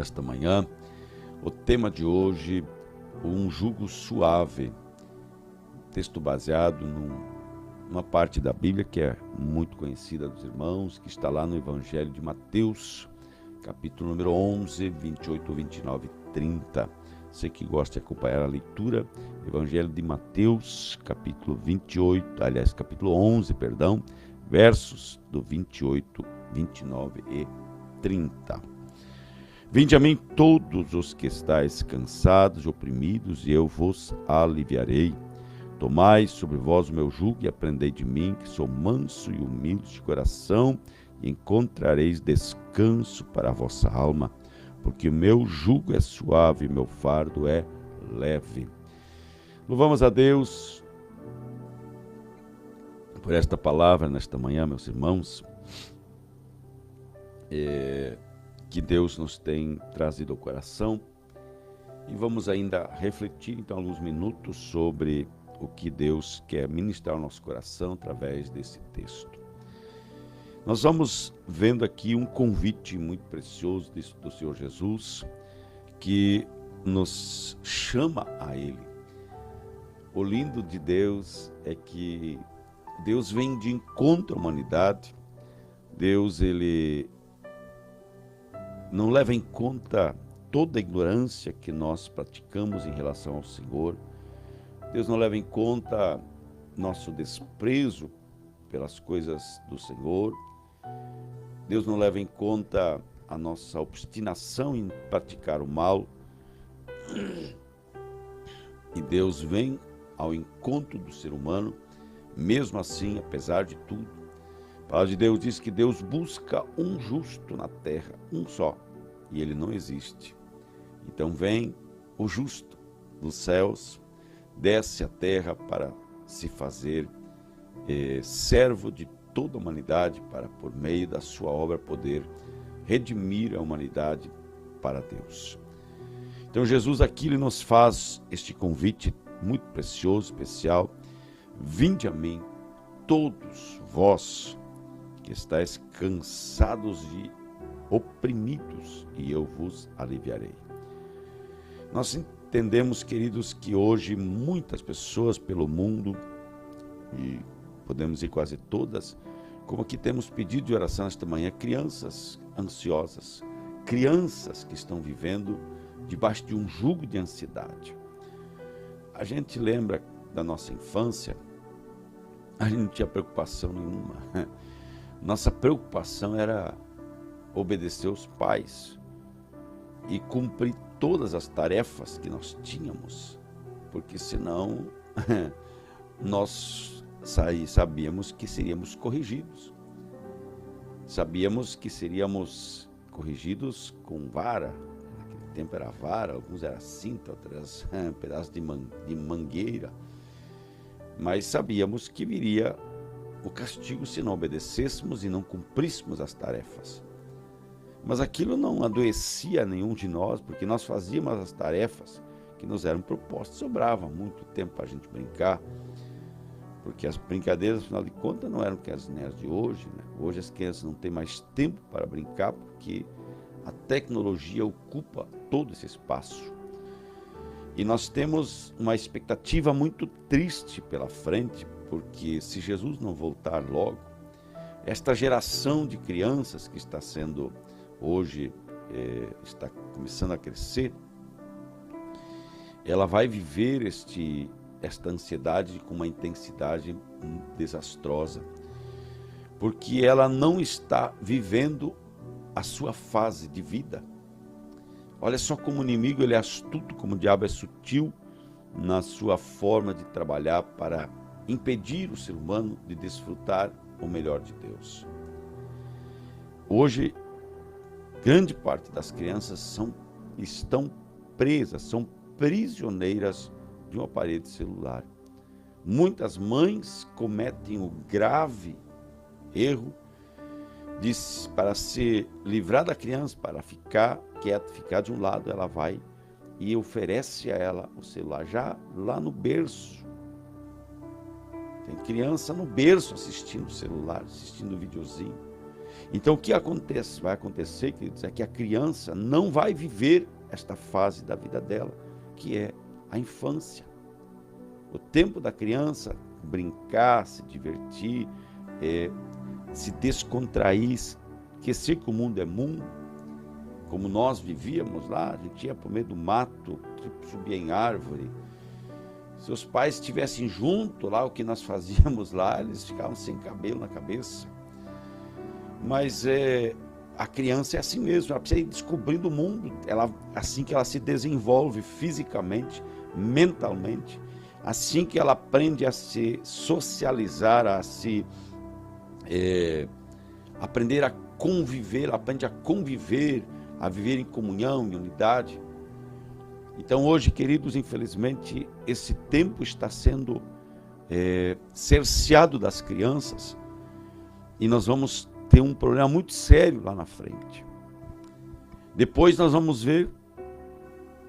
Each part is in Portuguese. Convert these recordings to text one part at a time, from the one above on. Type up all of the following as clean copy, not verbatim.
Esta manhã, o tema de hoje, um jugo suave, texto baseado numa parte da Bíblia que é muito conhecida dos irmãos, que está lá no Evangelho de Mateus, capítulo número 11, 28, 29 e 30. Você que gosta de acompanhar a leitura, Evangelho de Mateus, capítulo 11, versos do 28, 29 e 30. Vinde a mim todos os que estáis cansados e oprimidos, e eu vos aliviarei. Tomai sobre vós o meu jugo e aprendei de mim, que sou manso e humilde de coração, e encontrareis descanso para a vossa alma, porque o meu jugo é suave e meu fardo é leve. Louvamos a Deus por esta palavra nesta manhã, meus irmãos, que Deus nos tem trazido ao coração, e vamos ainda refletir então alguns minutos sobre o que Deus quer ministrar ao nosso coração através desse texto. Nós vamos vendo aqui um convite muito precioso do Senhor Jesus, que nos chama a Ele. O lindo de Deus é que Deus vem de encontro à humanidade. Deus, Ele não leva em conta toda a ignorância que nós praticamos em relação ao Senhor. Deus não leva em conta nosso desprezo pelas coisas do Senhor. Deus não leva em conta a nossa obstinação em praticar o mal. E Deus vem ao encontro do ser humano, mesmo assim, apesar de tudo. A palavra de Deus diz que Deus busca um justo na terra, um só, e ele não existe. Então vem o justo dos céus, desce à terra para se fazer servo de toda a humanidade, para, por meio da sua obra, poder redimir a humanidade para Deus. Então Jesus aqui ele nos faz este convite muito precioso, especial. Vinde a mim, todos vós que estáis cansados e oprimidos, e eu vos aliviarei. Nós entendemos, queridos, que hoje muitas pessoas pelo mundo, e podemos dizer quase todas, como aqui temos pedido de oração esta manhã, crianças ansiosas, crianças que estão vivendo debaixo de um jugo de ansiedade. A gente lembra da nossa infância, a gente não tinha preocupação nenhuma. Nossa preocupação era obedecer os pais e cumprir todas as tarefas que nós tínhamos, porque senão nós sabíamos que seríamos corrigidos. Sabíamos que seríamos corrigidos com vara. Naquele tempo era vara, alguns era cinta, outras pedaços de mangueira. Mas sabíamos que viria o castigo se não obedecêssemos e não cumpríssemos as tarefas. Mas aquilo não adoecia nenhum de nós, porque nós fazíamos as tarefas que nos eram propostas. Sobrava muito tempo para a gente brincar, porque as brincadeiras, afinal de contas, não eram que as de hoje, né? Hoje as crianças não têm mais tempo para brincar, porque a tecnologia ocupa todo esse espaço. E nós temos uma expectativa muito triste pela frente, porque se Jesus não voltar logo, esta geração de crianças que está sendo hoje, está começando a crescer, ela vai viver esta ansiedade com uma intensidade desastrosa, porque ela não está vivendo a sua fase de vida. Olha só como o inimigo ele é astuto, como o diabo é sutil na sua forma de trabalhar para impedir o ser humano de desfrutar o melhor de Deus. Hoje, grande parte das crianças estão presas, são prisioneiras de um aparelho celular. Muitas mães cometem o grave erro de, para se livrar da criança, para ficar quieta, ficar de um lado, ela vai e oferece a ela o celular já lá no berço. Tem criança no berço assistindo o celular, assistindo o videozinho. Então o que acontece? Vai acontecer, queridos, é que a criança não vai viver esta fase da vida dela, que é a infância. O tempo da criança brincar, se divertir, se descontrair, esquecer que o mundo é mundo, como nós vivíamos lá, a gente ia para o meio do mato, subia em árvore. Se os pais estivessem junto lá, o que nós fazíamos lá, eles ficavam sem cabelo na cabeça. Mas a criança é assim mesmo, ela precisa ir descobrindo o mundo, assim que ela se desenvolve fisicamente, mentalmente, assim que ela aprende a se socializar, a se aprender a conviver, aprende a conviver, a viver em comunhão, em unidade. Então hoje, queridos, infelizmente, esse tempo está sendo cerceado das crianças e nós vamos ter um problema muito sério lá na frente. Depois nós vamos ver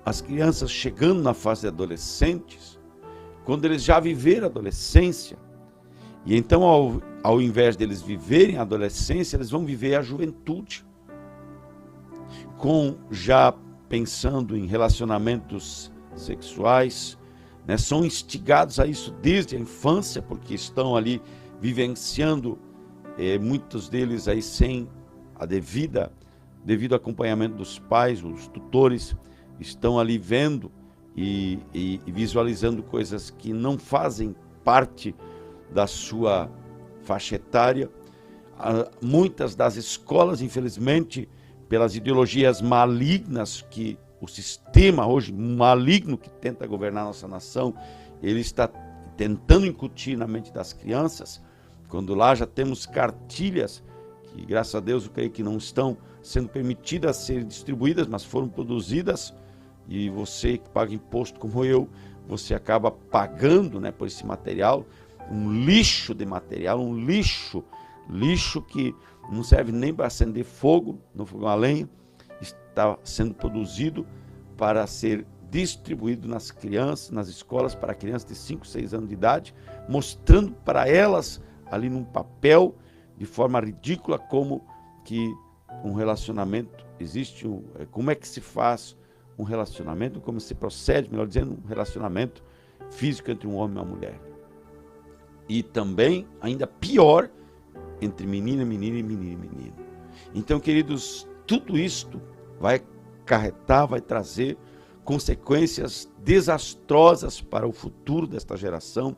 as crianças chegando na fase de adolescentes, quando eles já viveram a adolescência, e então ao invés deles viverem a adolescência, eles vão viver a juventude, já pensando em relacionamentos sexuais, né? São instigados a isso desde a infância, porque estão ali vivenciando, muitos deles aí sem a devido acompanhamento dos pais, os tutores, estão ali vendo e visualizando coisas que não fazem parte da sua faixa etária. Muitas das escolas, infelizmente, pelas ideologias malignas que o sistema hoje maligno que tenta governar nossa nação, ele está tentando incutir na mente das crianças, quando lá já temos cartilhas que, graças a Deus, eu creio que não estão sendo permitidas ser distribuídas, mas foram produzidas, e você que paga imposto como eu, você acaba pagando, né, por esse material, um lixo de material, um lixo que não serve nem para acender fogo, no fogão a lenha, está sendo produzido para ser distribuído nas crianças, nas escolas, para crianças de 5, 6 anos de idade, mostrando para elas, ali num papel, de forma ridícula, como que um relacionamento existe, como é que se faz um relacionamento, como se procede, melhor dizendo, um relacionamento físico entre um homem e uma mulher. E também, ainda pior, entre menina, menina e menino e menino. Então, queridos, tudo isto vai acarretar, vai trazer consequências desastrosas para o futuro desta geração,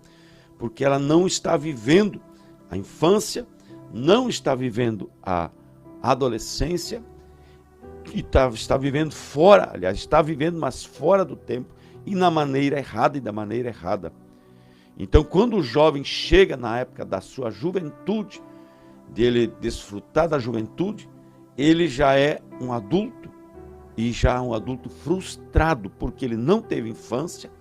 porque ela não está vivendo a infância, não está vivendo a adolescência, e está vivendo fora, aliás, está vivendo, mas fora do tempo, e na maneira errada e da maneira errada. Então, quando o jovem chega na época da sua juventude, dele desfrutar da juventude, ele já é um adulto, e já um adulto frustrado, porque ele não teve infância,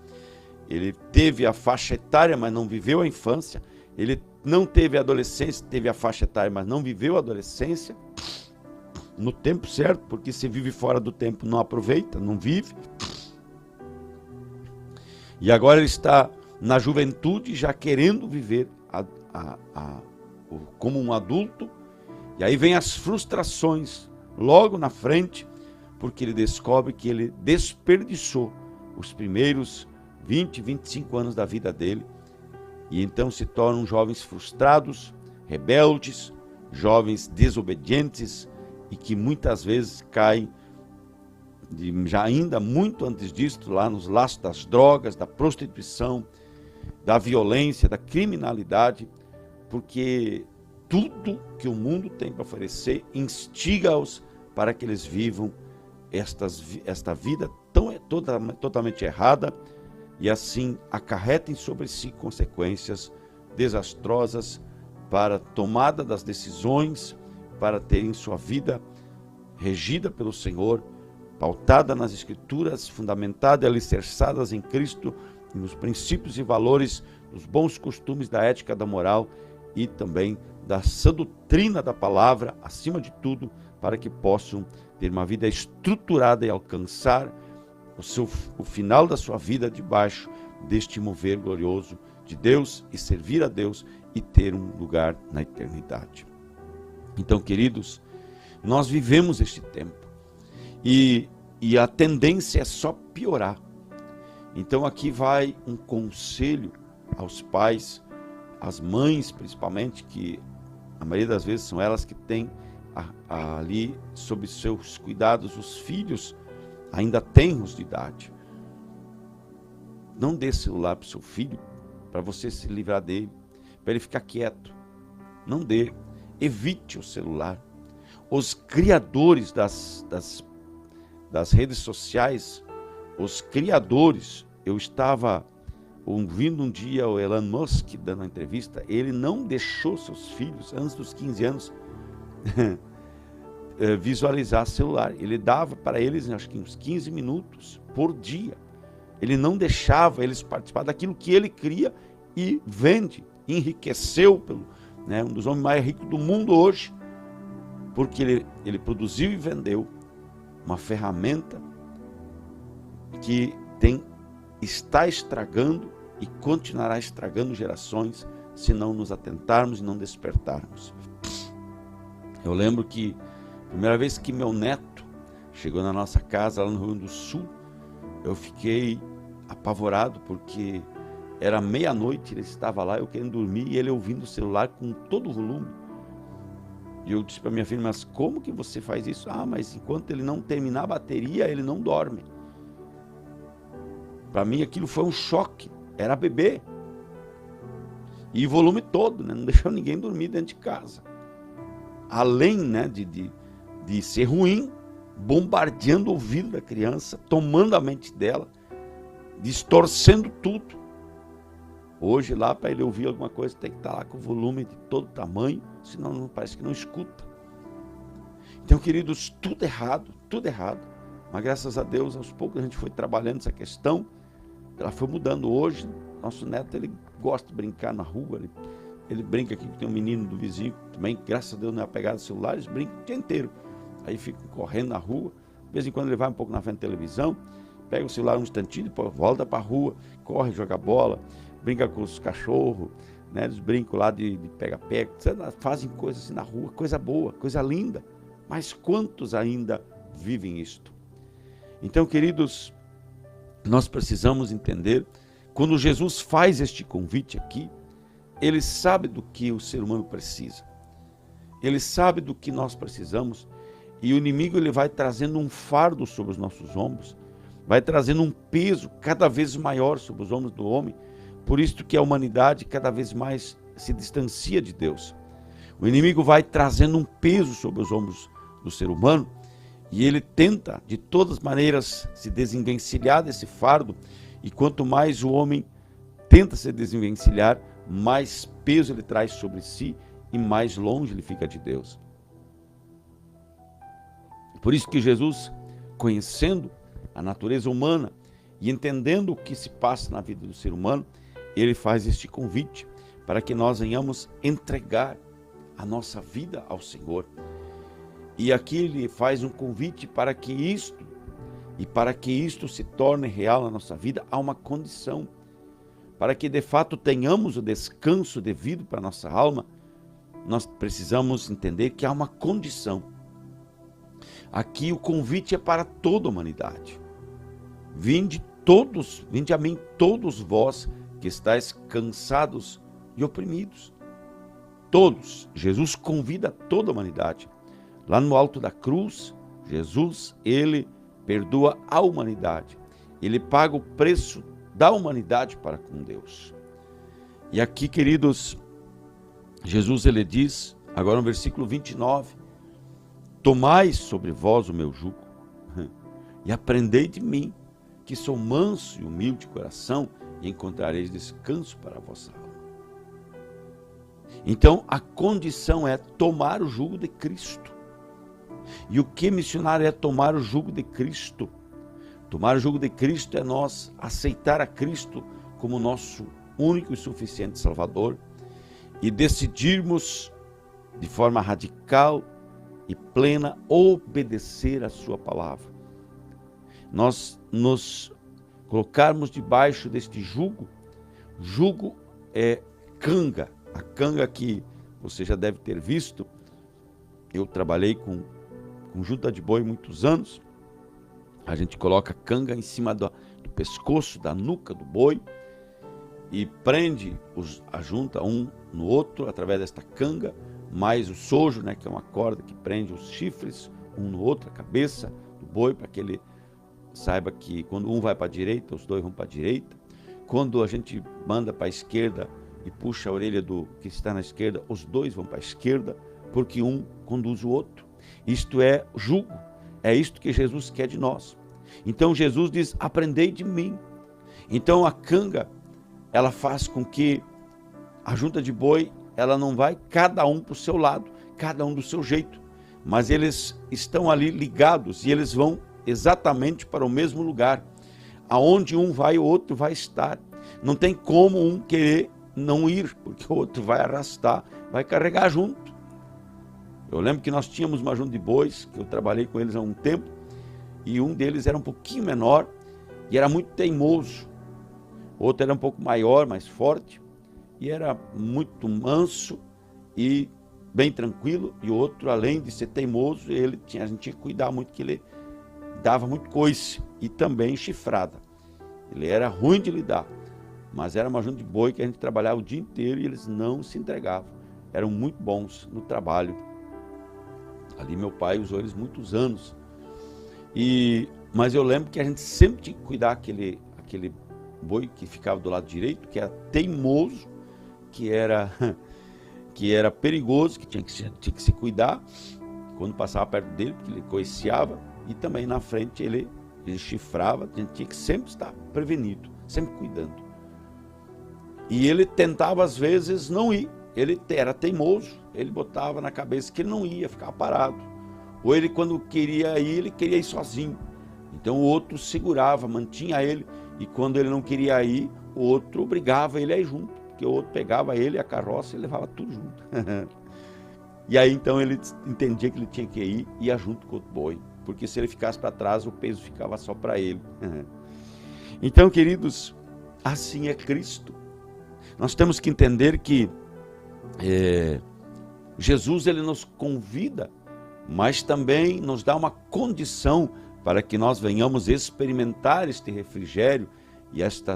ele teve a faixa etária, mas não viveu a infância, ele não teve a adolescência, teve a faixa etária, mas não viveu a adolescência, no tempo certo, porque se vive fora do tempo não aproveita, não vive, e agora ele está na juventude já querendo viver como um adulto, e aí vem as frustrações logo na frente, porque ele descobre que ele desperdiçou os primeiros 20, 25 anos da vida dele, e então se tornam jovens frustrados, rebeldes, jovens desobedientes, e que muitas vezes caem, já ainda muito antes disso, lá nos laços das drogas, da prostituição, da violência, da criminalidade, porque tudo que o mundo tem para oferecer instiga-os para que eles vivam esta vida totalmente errada, e assim acarretem sobre si consequências desastrosas para a tomada das decisões, para terem sua vida regida pelo Senhor, pautada nas Escrituras, fundamentada e alicerçadas em Cristo, nos princípios e valores, dos bons costumes da ética, da moral e também da sã doutrina da palavra, acima de tudo, para que possam ter uma vida estruturada e alcançar o final da sua vida debaixo deste mover glorioso de Deus, e servir a Deus e ter um lugar na eternidade. Então, queridos, nós vivemos este tempo e a tendência é só piorar. Então aqui vai um conselho aos pais, às mães principalmente, que a maioria das vezes são elas que têm ali sob seus cuidados os filhos ainda tenros de idade. Não dê celular para o seu filho para você se livrar dele, para ele ficar quieto. Não dê. Evite o celular. Os criadores das redes sociais, os criadores, eu estava ouvindo um dia o Elon Musk dando uma entrevista, ele não deixou seus filhos, antes dos 15 anos, visualizar celular. Ele dava para eles, acho que uns 15 minutos por dia. Ele não deixava eles participar daquilo que ele cria e vende. Enriqueceu, um dos homens mais ricos do mundo hoje, porque ele produziu e vendeu uma ferramenta que está estragando e continuará estragando gerações se não nos atentarmos e não despertarmos. Eu lembro que a primeira vez que meu neto chegou na nossa casa lá no Rio Grande do Sul, eu fiquei apavorado porque era meia-noite, ele estava lá, eu querendo dormir e ele ouvindo o celular com todo o volume. E eu disse para minha filha, mas como que você faz isso? Mas enquanto ele não terminar a bateria, ele não dorme. Para mim aquilo foi um choque, era bebê. E o volume todo, não deixou ninguém dormir dentro de casa. Além de ser ruim, bombardeando o ouvido da criança, tomando a mente dela, distorcendo tudo. Hoje lá para ele ouvir alguma coisa tem que estar lá com o volume de todo tamanho, senão parece que não escuta. Então, queridos, tudo errado. Mas graças a Deus, aos poucos a gente foi trabalhando essa questão, ela foi mudando. Hoje, nosso neto, ele gosta de brincar na rua, ele brinca aqui, tem um menino do vizinho, também, graças a Deus, não é apegado aos celulares, brinca o dia inteiro. Aí fica correndo na rua, de vez em quando ele vai um pouco na frente da televisão, pega o celular um instantinho, depois volta para a rua, corre, joga bola, brinca com os cachorros, eles brincam lá de pega-pega, fazem coisas assim na rua, coisa boa, coisa linda. Mas quantos ainda vivem isto? Então, queridos, nós precisamos entender, quando Jesus faz este convite aqui, ele sabe do que o ser humano precisa. Ele sabe do que nós precisamos. E o inimigo ele vai trazendo um fardo sobre os nossos ombros, vai trazendo um peso cada vez maior sobre os ombros do homem. Por isso que a humanidade cada vez mais se distancia de Deus. O inimigo vai trazendo um peso sobre os ombros do ser humano e ele tenta de todas as maneiras se desenvencilhar desse fardo. E quanto mais o homem tenta se desenvencilhar, mais peso ele traz sobre si e mais longe ele fica de Deus. Por isso que Jesus, conhecendo a natureza humana e entendendo o que se passa na vida do ser humano, ele faz este convite para que nós venhamos entregar a nossa vida ao Senhor. E aqui ele faz um convite para que isto se torne real na nossa vida, há uma condição. Para que de fato tenhamos o descanso devido para a nossa alma, nós precisamos entender que há uma condição. Aqui o convite é para toda a humanidade. Vinde a mim todos vós que estáis cansados e oprimidos. Todos. Jesus convida toda a humanidade. Lá no alto da cruz, Jesus, ele perdoa a humanidade. Ele paga o preço da humanidade para com Deus. E aqui, queridos, Jesus ele diz, agora no versículo 29, tomai sobre vós o meu jugo e aprendei de mim, que sou manso e humilde de coração, e encontrareis descanso para a vossa alma. Então, a condição é tomar o jugo de Cristo. E o que missionário é tomar o jugo de Cristo? Tomar o jugo de Cristo é nós aceitar a Cristo como nosso único e suficiente Salvador e decidirmos de forma radical e plena obedecer a sua palavra. Nós nos colocarmos debaixo deste jugo. Jugo é canga, a canga que você já deve ter visto, eu trabalhei com junta de boi muitos anos. A gente coloca canga em cima do pescoço, da nuca do boi e prende a junta um no outro através desta canga, mais o sojo, né, que é uma corda que prende os chifres um no outro, a cabeça do boi, para que ele saiba que quando um vai para a direita, os dois vão para a direita. Quando a gente manda para a esquerda e puxa a orelha do que está na esquerda, os dois vão para a esquerda, porque um conduz o outro. Isto é jugo, é isto que Jesus quer de nós. Então Jesus diz, aprendei de mim. Então a canga, ela faz com que a junta de boi, ela não vai cada um para o seu lado, cada um do seu jeito, mas eles estão ali ligados e eles vão exatamente para o mesmo lugar. Aonde um vai, o outro vai estar. Não tem como um querer não ir, porque o outro vai arrastar, vai carregar junto. Eu lembro que nós tínhamos uma junta de bois, que eu trabalhei com eles há um tempo, e um deles era um pouquinho menor e era muito teimoso. O outro era um pouco maior, mais forte, e era muito manso e bem tranquilo. E o outro, além de ser teimoso, a gente tinha que cuidar muito, que ele dava muito coice e também chifrada. Ele era ruim de lidar, mas era uma junta de boi que a gente trabalhava o dia inteiro e eles não se entregavam. Eram muito bons no trabalho. Ali meu pai usou eles muitos anos. Mas eu lembro que a gente sempre tinha que cuidar aquele boi que ficava do lado direito, que era teimoso, que era perigoso, que tinha que se cuidar quando passava perto dele, porque ele coiceava, e também na frente ele chifrava. A gente tinha que sempre estar prevenido, sempre cuidando. E ele tentava às vezes não ir, ele era teimoso, ele botava na cabeça que ele não ia, ficava parado. Ou ele, quando queria ir, ele queria ir sozinho. Então o outro segurava, mantinha ele, e quando ele não queria ir, o outro obrigava ele a ir junto, porque o outro pegava ele, a carroça, e levava tudo junto. E aí então ele entendia que ele tinha que ir e ia junto com o boi, porque se ele ficasse para trás, o peso ficava só para ele. Então, queridos, assim é Cristo. Nós temos que entender que Jesus, ele nos convida, mas também nos dá uma condição para que nós venhamos experimentar este refrigério e esta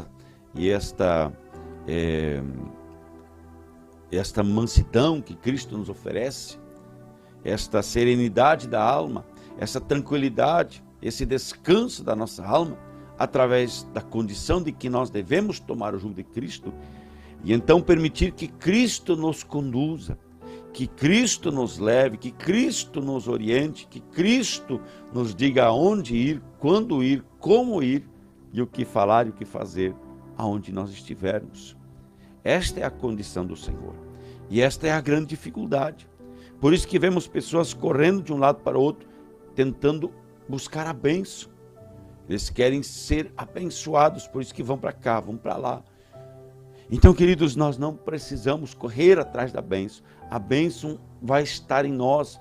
mansidão que Cristo nos oferece, esta serenidade da alma, essa tranquilidade, esse descanso da nossa alma, através da condição de que nós devemos tomar o jugo de Cristo e então permitir que Cristo nos conduza, que Cristo nos leve, que Cristo nos oriente, que Cristo nos diga aonde ir, quando ir, como ir e o que falar e o que fazer aonde nós estivermos. Esta é a condição do Senhor e esta é a grande dificuldade. Por isso que vemos pessoas correndo de um lado para o outro, tentando buscar a bênção. Eles querem ser abençoados, por isso que vão para cá, vão para lá. Então, queridos, nós não precisamos correr atrás da bênção. A bênção vai estar em nós,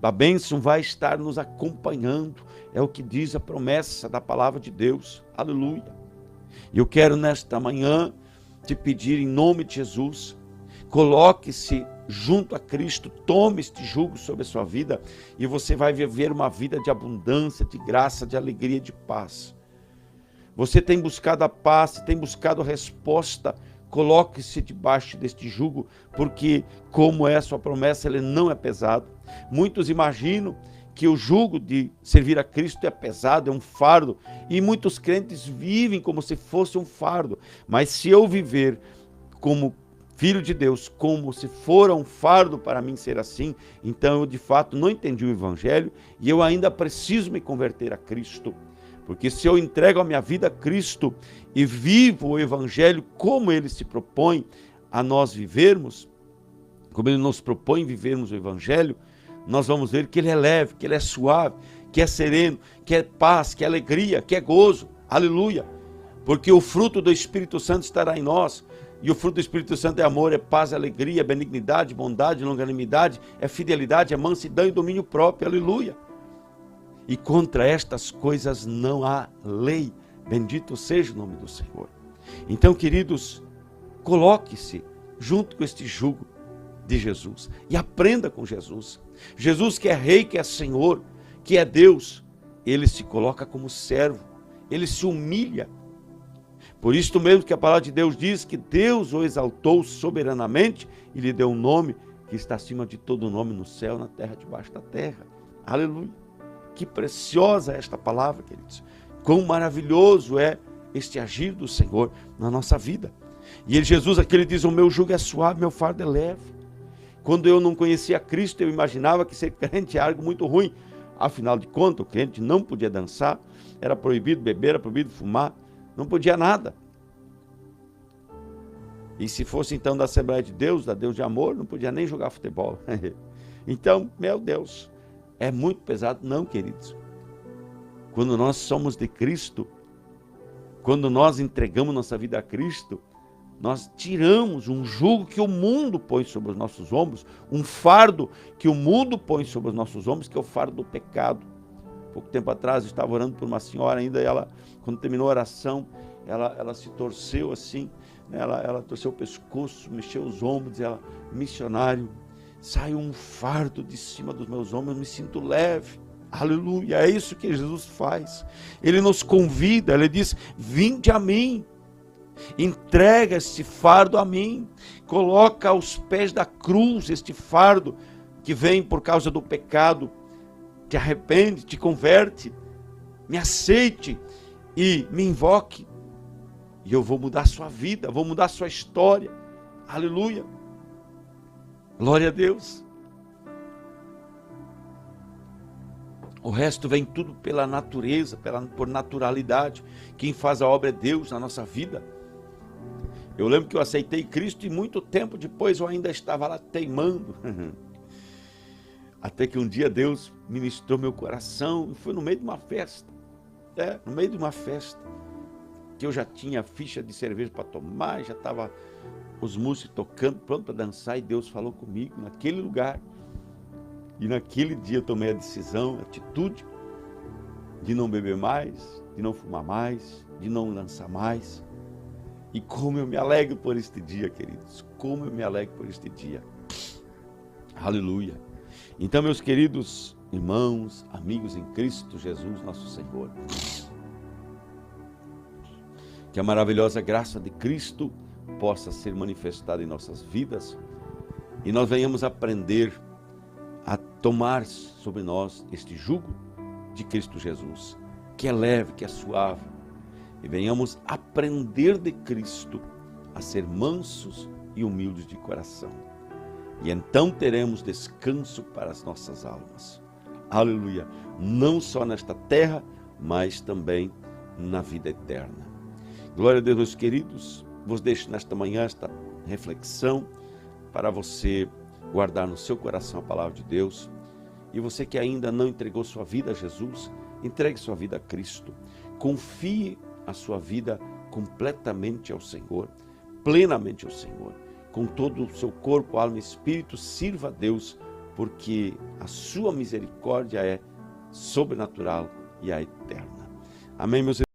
a bênção vai estar nos acompanhando. É o que diz a promessa da palavra de Deus. Aleluia. E eu quero nesta manhã te pedir em nome de Jesus, coloque-se junto a Cristo, tome este jugo sobre a sua vida e você vai viver uma vida de abundância, de graça, de alegria, de paz. Você tem buscado a paz, tem buscado a resposta. Coloque-se debaixo deste jugo, porque como é a sua promessa, ele não é pesado. Muitos imaginam que o jugo de servir a Cristo é pesado, é um fardo, e muitos crentes vivem como se fosse um fardo. Mas se eu viver como filho de Deus, como se for um fardo para mim ser assim, então eu de fato não entendi o Evangelho e eu ainda preciso me converter a Cristo. Porque se eu entrego a minha vida a Cristo e vivo o Evangelho como Ele se propõe a nós vivermos, como Ele nos propõe vivermos o Evangelho, nós vamos ver que Ele é leve, que Ele é suave, que é sereno, que é paz, que é alegria, que é gozo. Aleluia! Porque o fruto do Espírito Santo estará em nós. E o fruto do Espírito Santo é amor, é paz, é alegria, é benignidade, bondade, longanimidade, é fidelidade, é mansidão e domínio próprio. Aleluia! E contra estas coisas não há lei. Bendito seja o nome do Senhor. Então, queridos, coloque-se junto com este jugo de Jesus e aprenda com Jesus. Jesus, que é Rei, que é Senhor, que é Deus, ele se coloca como servo, ele se humilha. Por isso mesmo que a palavra de Deus diz que Deus o exaltou soberanamente e lhe deu um nome que está acima de todo nome no céu, na terra, debaixo da terra. Aleluia! Que preciosa é esta palavra, queridos. Quão maravilhoso é este agir do Senhor na nossa vida. E Jesus aqui ele diz, o meu jugo é suave, meu fardo é leve. Quando eu não conhecia Cristo, eu imaginava que ser crente é algo muito ruim. Afinal de contas, o crente não podia dançar, era proibido beber, era proibido fumar, não podia nada. E se fosse então da Assembleia de Deus, da Deus de amor, não podia nem jogar futebol. Então, meu Deus, é muito pesado. Não, queridos. Quando nós somos de Cristo, quando nós entregamos nossa vida a Cristo, nós tiramos um jugo que o mundo põe sobre os nossos ombros, um fardo que o mundo põe sobre os nossos ombros, que é o fardo do pecado. Pouco tempo atrás eu estava orando por uma senhora ainda, e ela, quando terminou a oração, ela se torceu assim, ela torceu o pescoço, mexeu os ombros, ela, missionário, saiu um fardo de cima dos meus ombros, eu me sinto leve. Aleluia, é isso que Jesus faz. Ele nos convida, ele diz, vinde a mim. Entrega este fardo a mim, coloca aos pés da cruz este fardo que vem por causa do pecado, te arrepende, te converte, me aceite e me invoque, e eu vou mudar a sua vida, vou mudar a sua história. Aleluia, glória a Deus. O resto vem tudo pela natureza, por naturalidade. Quem faz a obra é Deus na nossa vida. Eu lembro que eu aceitei Cristo e muito tempo depois eu ainda estava lá teimando. Até que um dia Deus ministrou meu coração e foi no meio de uma festa. No meio de uma festa. Que eu já tinha ficha de cerveja para tomar, já estava os músicos tocando, pronto para dançar, e Deus falou comigo naquele lugar. E naquele dia eu tomei a decisão, a atitude de não beber mais, de não fumar mais, de não dançar mais. E como eu me alegro por este dia, queridos, como eu me alegro por este dia. Aleluia. Então, meus queridos irmãos, amigos em Cristo Jesus, nosso Senhor, que a maravilhosa graça de Cristo possa ser manifestada em nossas vidas e nós venhamos aprender a tomar sobre nós este jugo de Cristo Jesus, que é leve, que é suave, e venhamos aprender de Cristo a ser mansos e humildes de coração. E então teremos descanso para as nossas almas. Aleluia! Não só nesta terra, mas também na vida eterna. Glória a Deus, meus queridos. Vos deixo nesta manhã esta reflexão para você guardar no seu coração a palavra de Deus. E você que ainda não entregou sua vida a Jesus, entregue sua vida a Cristo. Confie a sua vida completamente ao Senhor, plenamente ao Senhor. Com todo o seu corpo, alma e espírito, sirva a Deus, porque a sua misericórdia é sobrenatural e é eterna. Amém, meus irmãos?